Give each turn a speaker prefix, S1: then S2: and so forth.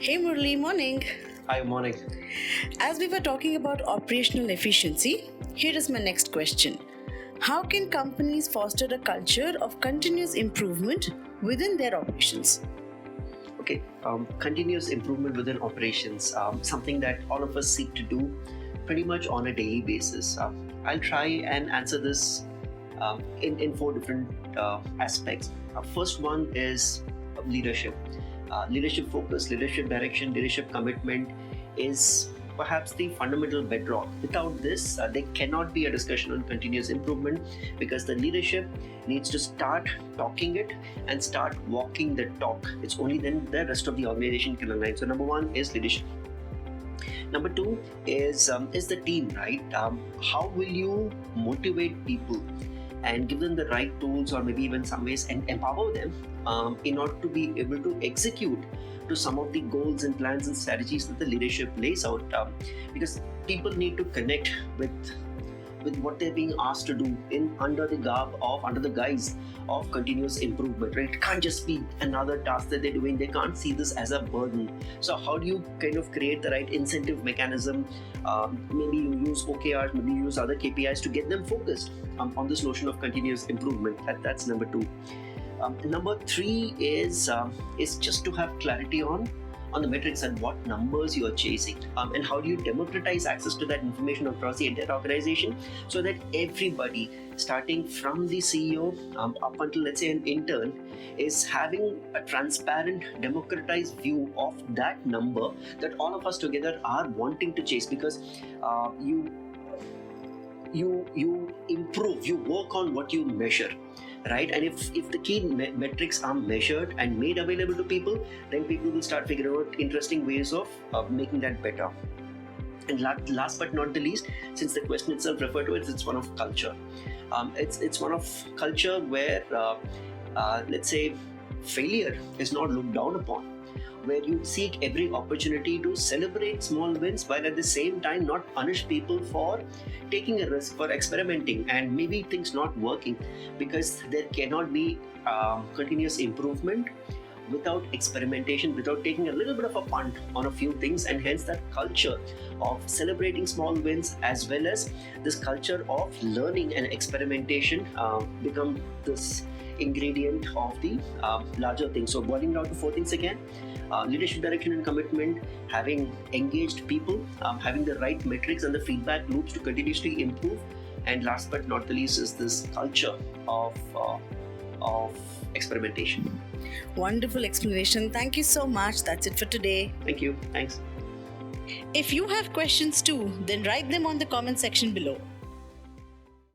S1: Hey Murli, morning.
S2: Hi, morning.
S1: As we were talking about operational efficiency, here is my next question. How can companies foster a culture of continuous improvement within their operations?
S2: Okay, continuous improvement within operations, something that all of us seek to do pretty much on a daily basis. I'll try and answer this in four different aspects. First one is leadership. Leadership focus, leadership direction, leadership commitment is perhaps the fundamental bedrock. Without this, there cannot be a discussion on continuous improvement because the leadership needs to start talking it and start walking the talk. It's only then the rest of the organization can align. So number one is leadership. Number two is the team, right? How will you motivate people and give them the right tools, or maybe even some ways, and empower them in order to be able to execute to some of the goals and plans and strategies that the leadership lays out, because people need to connect with what they're being asked to do under the guise of continuous improvement, right? It can't just be another task that they're doing. They can't see this as a burden. So how do you kind of create the right incentive mechanism? Maybe you use OKRs, maybe you use other KPIs to get them focused on this notion of continuous improvement. That's number two. Number three is just to have clarity on the metrics and what numbers you are chasing, and how do you democratize access to that information across the entire organization so that everybody, starting from the CEO up until, let's say, an intern, is having a transparent, democratized view of that number that all of us together are wanting to chase, because you improve, you work on what you measure, right? And if the key metrics are measured and made available to people, then people will start figuring out interesting ways of making that better. And last but not the least, since the question itself referred to it, it's one of culture. It's one of culture where let's say failure is not looked down upon, where you seek every opportunity to celebrate small wins while at the same time not punish people for taking a risk, for experimenting and maybe things not working, because there cannot be continuous improvement without experimentation, without taking a little bit of a punt on a few things. And hence that culture of celebrating small wins, as well as this culture of learning and experimentation, become this ingredient of the larger thing. So boiling down to four things again: leadership direction and commitment, having engaged people, having the right metrics and the feedback loops to continuously improve, and last but not the least is this culture of experimentation.
S1: Wonderful explanation. Thank you so much. That's it for today.
S2: Thank you. Thanks.
S1: If you have questions too, then write them on the comment section below.